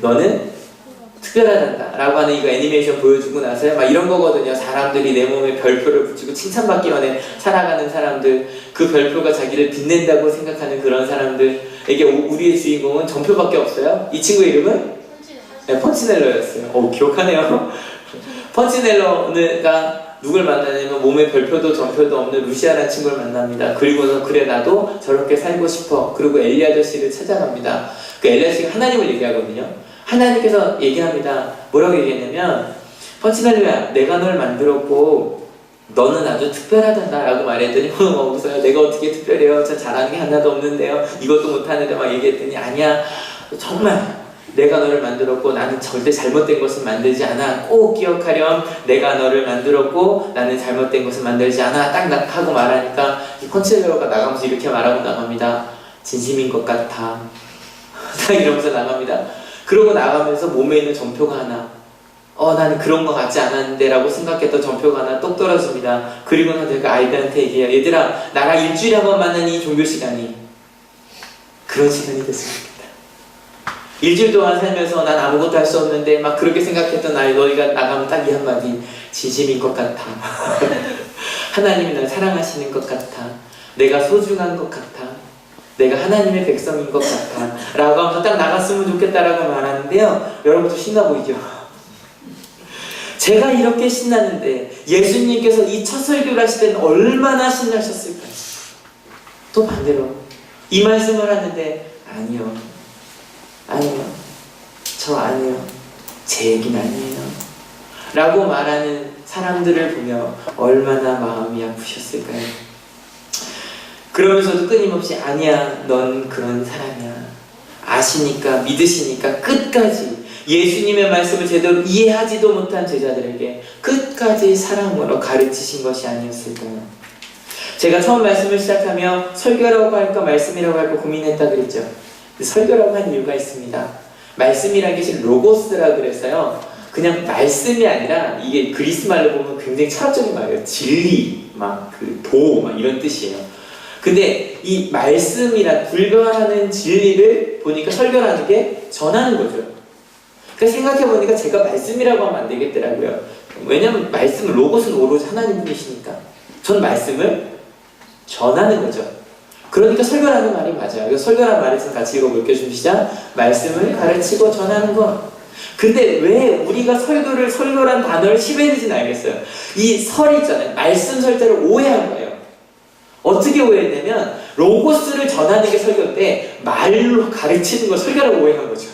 너는 특별하단다 라고 하는 이거 애니메이션 보여주고 나서요 막 이런 거거든요. 사람들이 내 몸에 별표를 붙이고 칭찬받기만 해 살아가는 사람들, 그 별표가 자기를 빛낸다고 생각하는 그런 사람들에게 우리의 주인공은 전표밖에 없어요. 이 친구 이름은? 네, 펀치넬러였어요. 기억하네요. 펀치넬러가 누굴 만나냐면 몸에 별표도 전표도 없는 루시아라는 친구를 만납니다. 그리고서 그래 나도 저렇게 살고 싶어. 그리고 엘리 아저씨를 찾아갑니다. 그 엘리 아저씨가 하나님을 얘기하거든요. 하나님께서 얘기합니다. 뭐라고 얘기했냐면 펀치넬러야 내가 널 만들었고 너는 아주 특별하단다 라고 말했더니 웃어요. 내가 어떻게 특별해요? 저 잘하는 게 하나도 없는데요. 이것도 못하는데 막 얘기했더니 아니야 정말 내가 너를 만들었고 나는 절대 잘못된 것을 만들지 않아. 꼭 기억하렴. 내가 너를 만들었고 나는 잘못된 것을 만들지 않아. 딱 하고 말하니까 이 펀치넬러가 나가면서 이렇게 말하고 나갑니다. 진심인 것 같아. 딱 이러면서 나갑니다. 그러고 나가면서 몸에 있는 전표가 하나 나는 그런 거 같지 않았는데 라고 생각했던 전표가 하나 똑 떨어집니다. 그리고 나서 제가 아이들한테 얘기해요. 얘들아 나랑 일주일에 한 번 만나는 이 종교 시간이 그런 시간이 됐습니다. 일주일 동안 살면서 난 아무것도 할 수 없는데 막 그렇게 생각했던 너희가 나가면 딱 이 한마디 진심인 것 같아. 하나님이 날 사랑하시는 것 같아. 내가 소중한 것 같아. 내가 하나님의 백성인 것 같아 라고 하면서 딱 나갔으면 좋겠다라고 말하는데요 여러분도 신나 보이죠? 제가 이렇게 신나는데 예수님께서 이 첫 설교를 하실 때는 얼마나 신나셨을까요? 또 반대로 이 말씀을 하는데 아니요 저 아니요 제 얘기는 아니에요 라고 말하는 사람들을 보며 얼마나 마음이 아프셨을까요? 그러면서도 끊임없이 아니야 넌 그런 사람이야 아시니까 믿으시니까 끝까지 예수님의 말씀을 제대로 이해하지도 못한 제자들에게 끝까지 사랑으로 가르치신 것이 아니었을까요? 제가 처음 말씀을 시작하며 설교라고 할까 말씀이라고 할까 고민했다 그랬죠. 설교라고 한 이유가 있습니다. 말씀이라는 게 지금 로고스라 그랬어요. 그냥 말씀이 아니라 이게 그리스 말로 보면 굉장히 철학적인 말이에요. 진리, 막 이런 뜻이에요. 근데 이 말씀이란 불변하는 진리를 보니까 설교라는 게 전하는 거죠. 그러니까 생각해보니까 제가 말씀이라고 하면 안 되겠더라고요. 왜냐면 말씀은 로고스는 오로지 하나님 분이시니까 전 말씀을 전하는 거죠. 그러니까 설교라는 말이 맞아요. 설교라는 말을 지금 같이 읽어볼게요. 좀 시작. 말씀을 가르치고 전하는 것. 근데 왜 우리가 설교란 단어를 씹어내지는 알겠어요. 이 설이 있잖아요. 말씀 설자를 오해한 거예요. 어떻게 오해했냐면 로고스를 전하는 게 설교인데 말로 가르치는 걸 설교라고 오해한 거죠.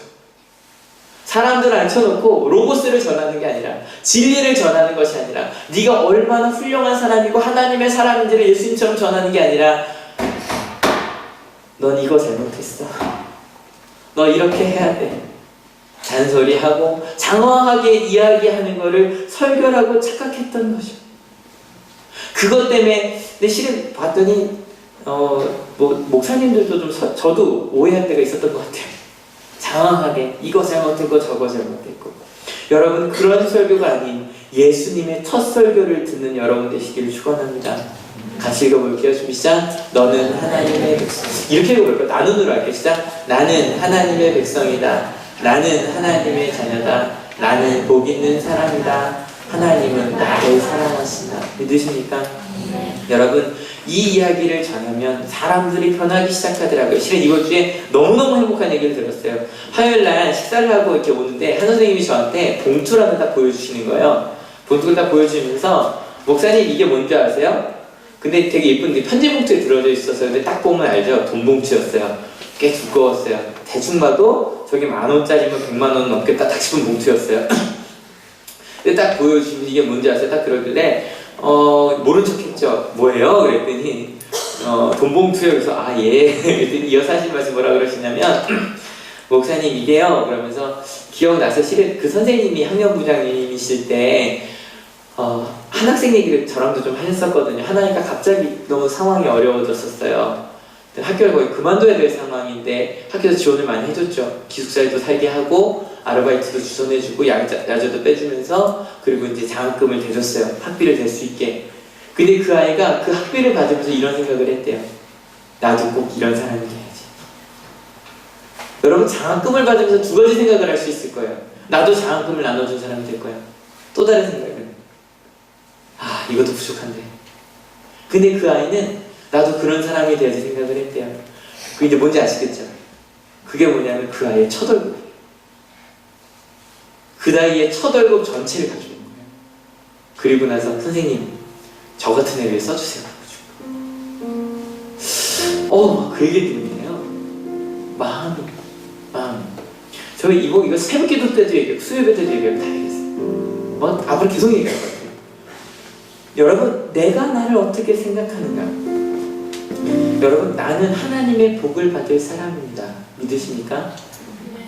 사람들을 앉혀놓고 로고스를 전하는 게 아니라 진리를 전하는 것이 아니라 네가 얼마나 훌륭한 사람이고 하나님의 사람인지를 예수님처럼 전하는 게 아니라 넌 이거 잘못했어. 너 이렇게 해야 돼. 잔소리하고 장황하게 이야기하는 거를 설교라고 착각했던 거죠. 그것 때문에 근데 실은 봤더니 목사님들도 좀 저도 오해할 때가 있었던 것 같아요. 장황하게 이거 잘못했고 저거 잘못했고. 여러분 그런 설교가 아닌 예수님의 첫 설교를 듣는 여러분 되시기를 축원합니다. 같이 읽어볼게요. 준비 시작. 너는 하나님의 백성. 이렇게 읽어볼까요? 나눈으로 할게요. 시작. 나는 하나님의 백성이다. 나는 하나님의 자녀다. 나는 복 있는 사람이다. 하나님은 나를 사랑하신다. 믿으십니까? 여러분 이 이야기를 전하면 사람들이 변하기 시작하더라고요. 실은 이번 주에 너무너무 행복한 얘기를 들었어요. 화요일날 식사를 하고 이렇게 오는데 한 선생님이 저한테 봉투를 하나 딱 보여주시는 거예요. 봉투를 딱 보여주면서 목사님 이게 뭔지 아세요? 근데 되게 예쁜데 편지 봉투에 들어져 있어서 근데 딱 보면 알죠? 돈 봉투였어요. 꽤 두꺼웠어요. 대충 봐도 저게 10,000원짜리면 100만 원 넘겠다 딱 싶은 봉투였어요. 근데 딱 보여주시면 이게 뭔지 아세요? 딱 그러길래 모른 척했죠. 뭐예요? 그랬더니 돈 봉투에 그래서 아 예. 그랬더니 이어서 하신 말씀 뭐라 그러시냐면 목사님 이게요 그러면서 기억나서 실은 그 선생님이 학년부장님이실 때 한 학생 얘기를 저랑도 좀 하셨었거든요. 하나니까 갑자기 너무 상황이 어려워졌었어요. 학교를 거의 그만둬야 될 상황인데 학교에서 지원을 많이 해줬죠. 기숙사에도 살게 하고 아르바이트도 주선해주고 야자도 빼주면서 그리고 이제 장학금을 대줬어요. 학비를 댈 수 있게. 근데 그 아이가 그 학비를 받으면서 이런 생각을 했대요. 나도 꼭 이런 사람이 돼야지. 여러분 장학금을 받으면서 두 가지 생각을 할 수 있을 거예요. 나도 장학금을 나눠준 사람이 될 거야. 또 다른 생각은 아 이것도 부족한데. 근데 그 아이는 나도 그런 사람이 돼야지 생각을 했대요. 그게 이제 뭔지 아시겠죠? 그게 뭐냐면 그 아이의 첫 월급. 그 나이에 첫 월급 전체를 가져온 거예요. 그리고 나서 선생님 저 같은 애 위해 써주세요. 그 얘기 때문이에요. 마음이. 저희 이거 새벽 기도 때도 얘기하고 수요일 때도 얘기하고 다 얘기했어요. 앞으로 계속 얘기할 것 같아요. 여러분 내가 나를 어떻게 생각하는가? 여러분 나는 하나님의 복을 받을 사람입니다. 믿으십니까?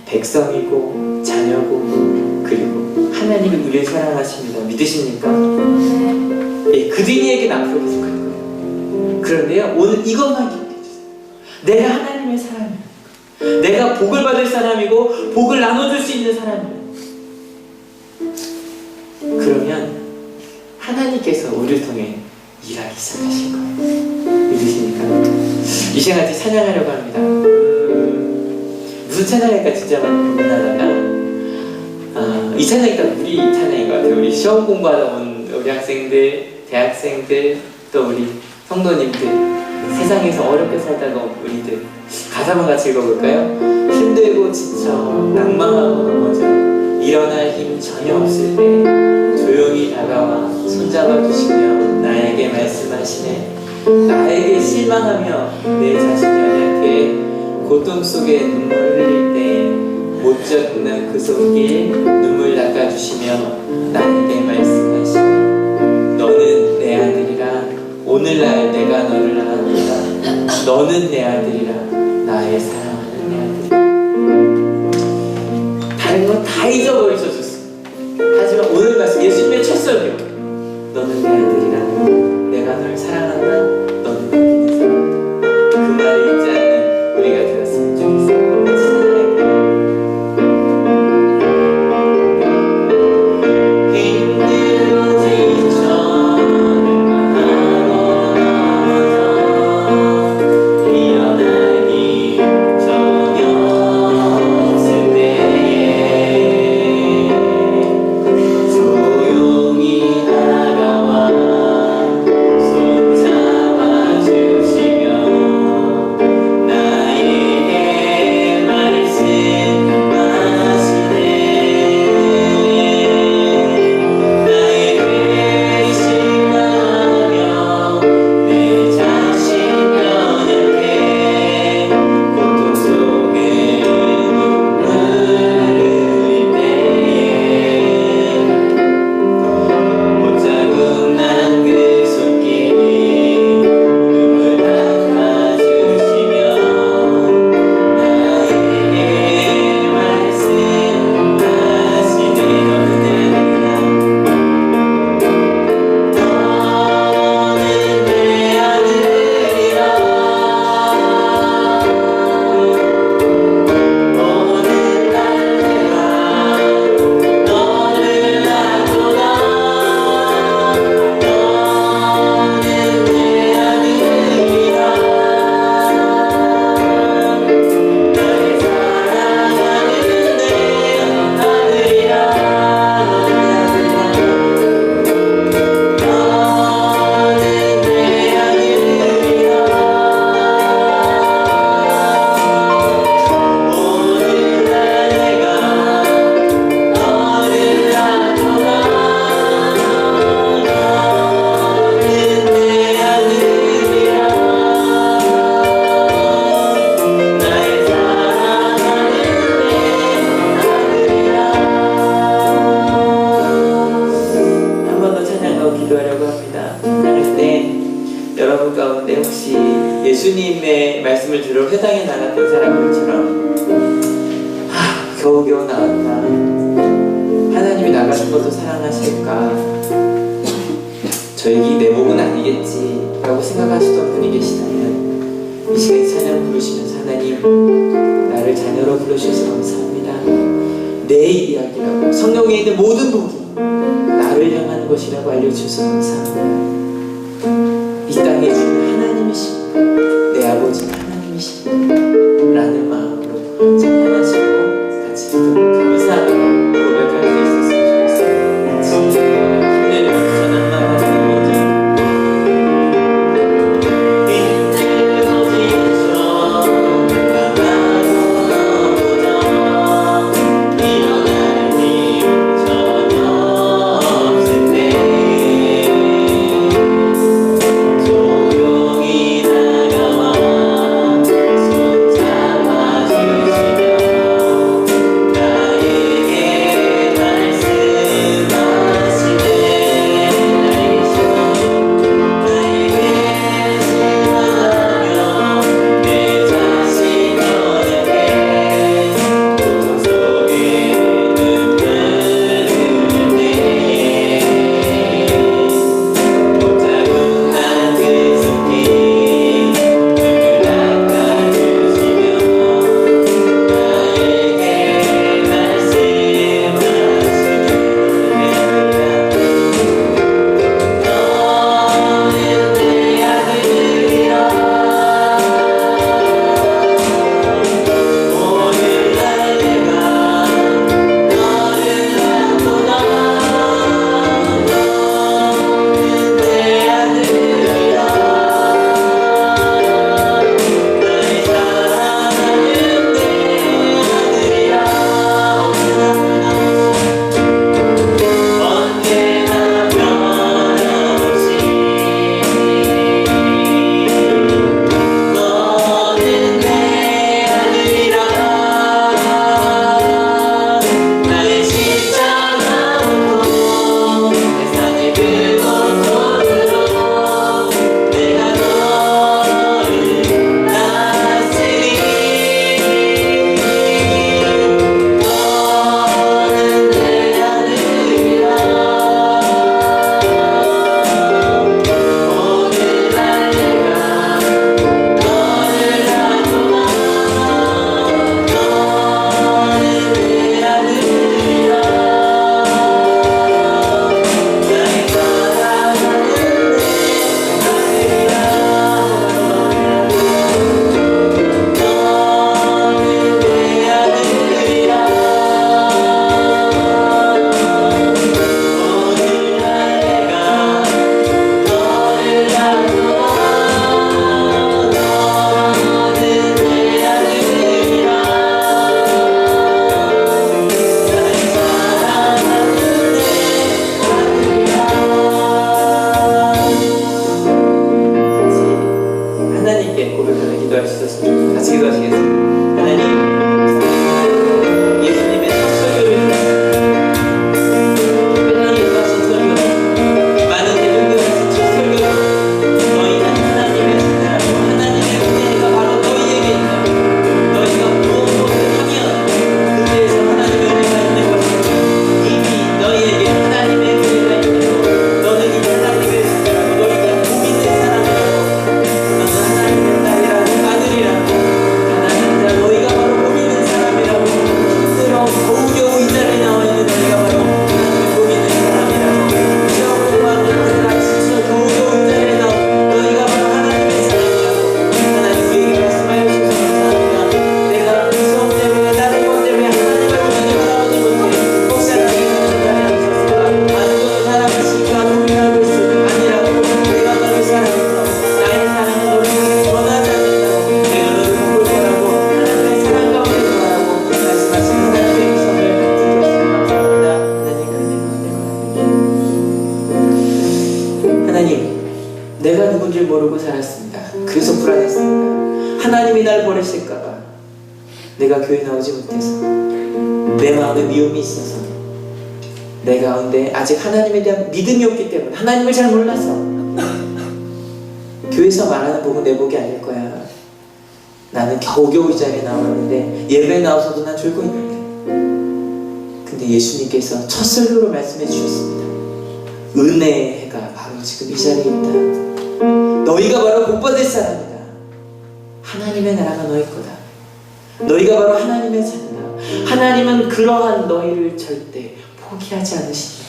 백성이고 자녀고 그리고 하나님이 우리를 사랑하십니다. 믿으십니까? 예, 그들이 얘기는 앞으로 계속 할 거예요. 그런데요 오늘 이것만 기억해 주세요. 내가 하나님의 사람이에요. 내가 복을 받을 사람이고 복을 나눠줄 수 있는 사람이에요. 그러면 하나님께서 우리를 통해 일하기 시작하실 거예요. 믿으십니까? 이 시간 같이 찬양하려고 합니다. 무슨 찬양일까 진짜 고민하다가 이 찬양이 딱 우리 찬양인 것 같아요. 우리 시험 공부하다 온 우리 학생들, 대학생들, 또 우리 성도님들, 세상에서 어렵게 살다가 온 우리들 가사만 같이 읽어볼까요? 힘들고 지쳐 낭망하고 넘어져 일어날 힘 전혀 없을 때 조용히 다가와 손잡아 주시며 나에게 말씀하시네. 나에게 실망하며 내 자신이 연약해 고통 속에 눈물 흘릴 때 못 젖는 그 손길 눈물 닦아주시며 나에게 말씀하시네. 너는 내 아들이라 오늘날 내가 너를 안다. 너는 내 아들이라 나의 사랑하는 내 아들이라. 다른 건 다 잊어버리셔줬어. 하지만 오늘 말씀 예수님의 첫 설교 너는 내 아들이라 내가 널 사랑한다. 너는 내 믿는 사람이다. 그 말을 잊지 않는 우리가 되었으면 좋겠어요. 같이 사랑할게요. 힘들고 지쳐 조용히 다가와 손잡아 예수님의 말씀을 들어 회당에 나갔던 사람들처럼 겨우겨우 나왔다. 하나님이 나 같은 것도 사랑하실까? 저 얘기 내 몸은 아니겠지 라고 생각하시던 분이 계시다면 이 시간 찬양 부르시면서 하나님 나를 자녀로 부르셔서 감사합니다. 내 이야기라고 성경에 있는 모든 부분 나를 향한 것이라고 알려주셔서 감사합니다. 이 땅에 주는 하나님이십니다. 내 아버지는 하나님이십니다 라는 마음으로 찬양하시고 같이 기도하고 감사합니다. 고백할 수 있었으면 좋겠습니다. 같이 힘내면서 찬양만 하는 내가 누군지 모르고 살았습니다. 그래서 불안했습니다. 하나님이 날 버리실까봐 내가 교회 나오지 못해서 내 마음에 미움이 있어서 내 가운데 아직 하나님에 대한 믿음이 없기 때문에 하나님을 잘 몰라서 교회에서 말하는 복은 내 복이 아닐 거야 나는 겨우겨우 이 자리에 나왔는데 예배에 나와서도 난 졸고 있는데, 근데 예수님께서 첫 설교로 말씀해 주셨습니다. 은혜의 해가 바로 지금 이 자리에 있다. 너희가 바로 복 받을 사람이다. 하나님의 나라가 너희 거다. 너희가 바로 하나님의 자녀다. 하나님은 그러한 너희를 절대 포기하지 않으신다.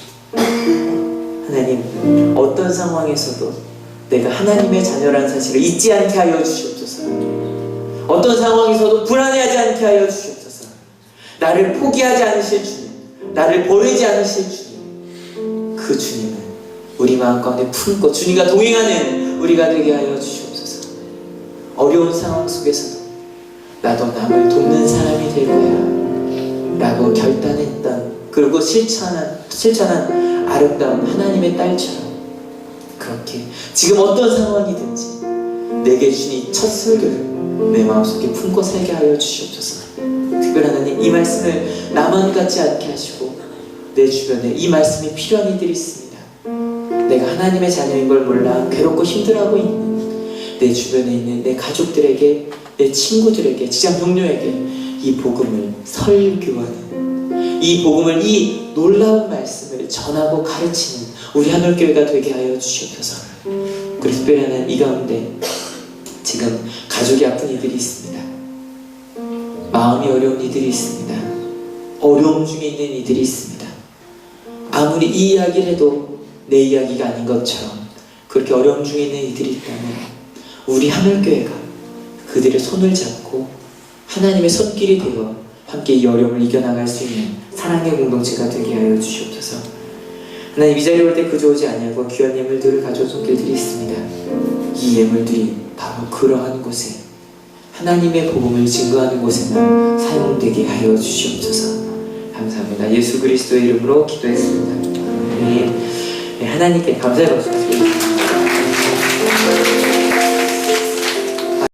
하나님, 어떤 상황에서도 내가 하나님의 자녀라는 사실을 잊지 않게 하여 주시옵소서. 어떤 상황에서도 불안해하지 않게 하여 주시옵소서. 나를 포기하지 않으실 주님, 나를 버리지 않으실 주님, 그 주님은 우리 마음 가운데 품고 주님과 동행하는 우리가 되게 하여 주시옵소서. 어려운 상황 속에서도 나도 남을 돕는 사람이 될 거야 라고 결단했던, 그리고 실천한 아름다운 하나님의 딸처럼, 그렇게 지금 어떤 상황이든지 내게 주신 이 첫 설교를 내 마음속에 품고 살게 하여 주시옵소서. 특별한 하나님, 이 말씀을 나만 같지 않게 하시고 내 주변에 이 말씀이 필요한 이들이 있습니다. 내가 하나님의 자녀인 걸 몰라 괴롭고 힘들어하고 있는 내 주변에 있는 내 가족들에게, 내 친구들에게, 직장 동료에게 이 복음을 설교하는, 이 복음을, 이 놀라운 말씀을 전하고 가르치는 우리 하늘교회가 되게 하여 주시옵소서. 그리고 특별한 이 가운데 지금 가족이 아픈 이들이 있습니다. 마음이 어려운 이들이 있습니다. 어려움 중에 있는 이들이 있습니다. 아무리 이 이야기를 해도 내 이야기가 아닌 것처럼 그렇게 어려움 중에 있는 이들이 있다면 우리 하늘교회가 그들의 손을 잡고 하나님의 손길이 되어 함께 이 어려움을 이겨나갈 수 있는 사랑의 공동체가 되게 하여 주시옵소서. 하나님, 이 자리에 올 때 그저 오지 아니하고 귀한 예물들을 가져온 손길들이 있습니다. 이 예물들이 바로 그러한 곳에, 하나님의 복음을 증거하는 곳에만 사용되게 하여 주시옵소서. 감사합니다. 예수 그리스도의 이름으로 기도했습니다. 아멘. 네, 하나님께 감사의 박수 드립니다.